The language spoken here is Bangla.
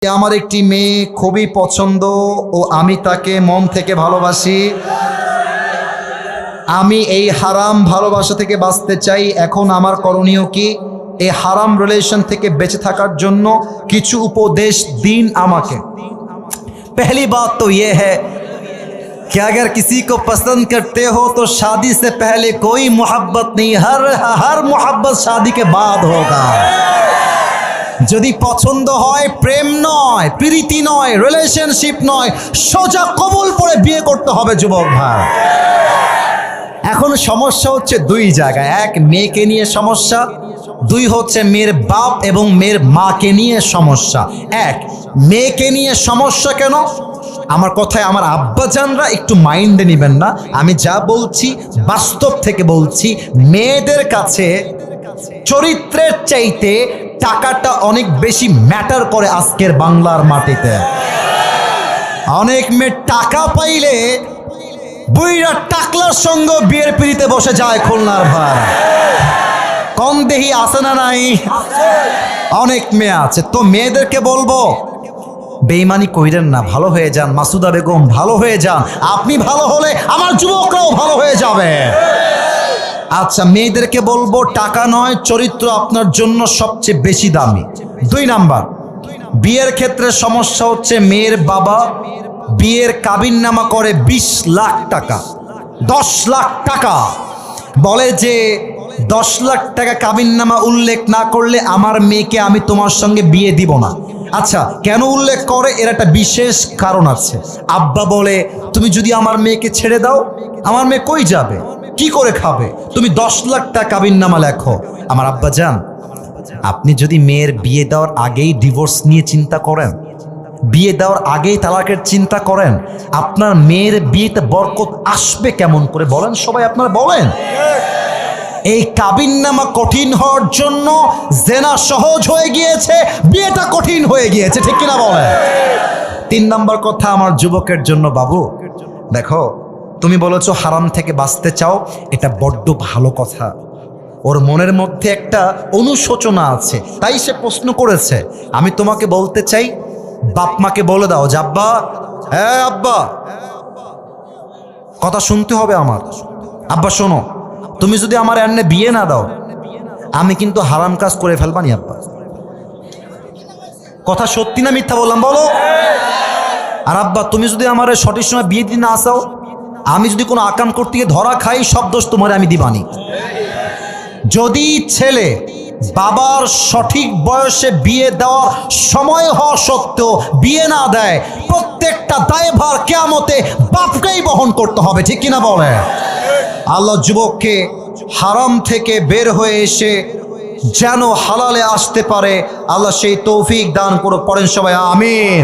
আমার একটি মেয়ে খুবই পছন্দ ও আমি তাকে মন থেকে ভালোবাসি। আমি এই হারাম ভালোবাসা থেকে বাঁচতে চাই। এখন আমার করণীয় কি? এই হারাম রিলেশন থেকে বেঁচে থাকার জন্য কিছু উপদেশ দিন আমাকে। पहली बात तो ये है कि अगर किसी को पसंद करते हो तो शादी से पहले कोई मोहब्बत नहीं, हर मोहब्बत शादी के बाद होगा। যদি পছন্দ হয় প্রেম নয়, প্রীতি নয়, রিলেশনশিপ নয়, সোজা কবুল পড়ে বিয়ে করতে হবে যুবক ভাই। এখন সমস্যা হচ্ছে দুই জায়গায়, এক মেয়েকে নিয়ে সমস্যা, দুই হচ্ছে মেয়ের বাপ এবং মেয়ের মাকে নিয়ে সমস্যা। এক, মেয়েকে নিয়ে সমস্যা কেন? আমার কথায় আমার আব্বাজানরা একটু মাইন্ডে নেবেন না, আমি যা বলছি বাস্তব থেকে বলছি। মেয়েদের কাছে চরিত্রের চাইতে টাকাটা অনেক বেশি ম্যাটার করে আজকের বাংলার মাটিতে। অনেক মেয়ে টাকা পাইলে বুইরা টাকলার সঙ্গে বিয়ের পিড়িতে বসে যায় খুলনার ভাই। কম দেহি আছে না নাই? অনেক মেয়ে আছে। তো মেয়েদেরকে বলবো বেঈমানি কইরেন না, ভালো হয়ে যান। মাসুদা বেগম ভালো হয়ে যান, আপনি ভালো হলে আমার যুবকরাও ভালো হয়ে যাবে। আচ্ছা, মেয়েদেরকে বলবো টাকা নয়, চরিত্র আপনার জন্য সবচেয়ে বেশি দামি। দুই নাম্বার, বিয়ের ক্ষেত্রে সমস্যা হচ্ছে মেয়ের বাবা বিয়ের কাবিননামা করে 20 লাখ টাকা, 10 লাখ টাকা, বলে যে 10 লাখ টাকা কাবিননামা উল্লেখ না করলে আমার মেয়েকে আমি তোমার সঙ্গে বিয়ে দিব না। আচ্ছা, কেন উল্লেখ করে? এর একটা বিশেষ কারণ আছে। আব্বা বলে তুমি যদি আমার মেয়েকে ছেড়ে দাও, আমার মেয়ে কই যাবে, কি করে খাবে? তুমি 10 লাখ টাকা কাবিননামা লেখো। আমার আব্বা জান, আপনি যদি মেয়ের বিয়ে দেওয়ার আগেই ডিভোর্স নিয়ে চিন্তা করেন, বিয়ে দেওয়ার আগেই তালাকের চিন্তা করেন, আপনার মেয়ের বিয়েতে বরকত আসবে কেমন করে বলেন? সবাই আপনারা বলেন। এই কাবিননামা কঠিন হওয়ার জন্য জেনা সহজ হয়ে গিয়েছে, বিয়েটা কঠিন হয়ে গিয়েছে, ঠিক কিনা বলেন? 3 নম্বর কথা আমার যুবকের জন্য, বাবু দেখো, তুমি বলেছো হারাম থেকে বাঁচতে চাও, এটা বড্ড ভালো কথা। ওর মনের মধ্যে একটা অনুশোচনা আছে, তাই সে প্রশ্ন করেছে। আমি তোমাকে বলতে চাই, বাপ মাকে বলে দাও যে আব্বা, হ্যাঁ আব্বা, কথা শুনতে হবে আমার। আব্বা শোনো, তুমি যদি আমার এনে বিয়ে না দাও, আমি কিন্তু হারাম কাজ করে ফেলবানি আব্বা। কথা সত্যি না মিথ্যা বললাম বলো? আর আব্বা, তুমি যদি আমার সঠিক সময় বিয়ে দিতে না আসাও, আমি যদি কোনো আকাম করতে গিয়ে ধরা খাই, সব দোষ তোমার আমি দিবানি। যদি ছেলে বাবার সঠিক বয়সে বিয়ে দেওয়ার সময় হওয়া সত্ত্বেও বিয়ে না দেয়, প্রত্যেকটা দায়ভার কিয়ামতে বাপকেই বহন করতে হবে, ঠিক কিনা বলে? আল্লাহ যুবককে হারাম থেকে বের হয়ে এসে যেন হালালে আসতে পারে, আল্লাহ সেই তৌফিক দান করুক। পড়েন সবাই আমিন।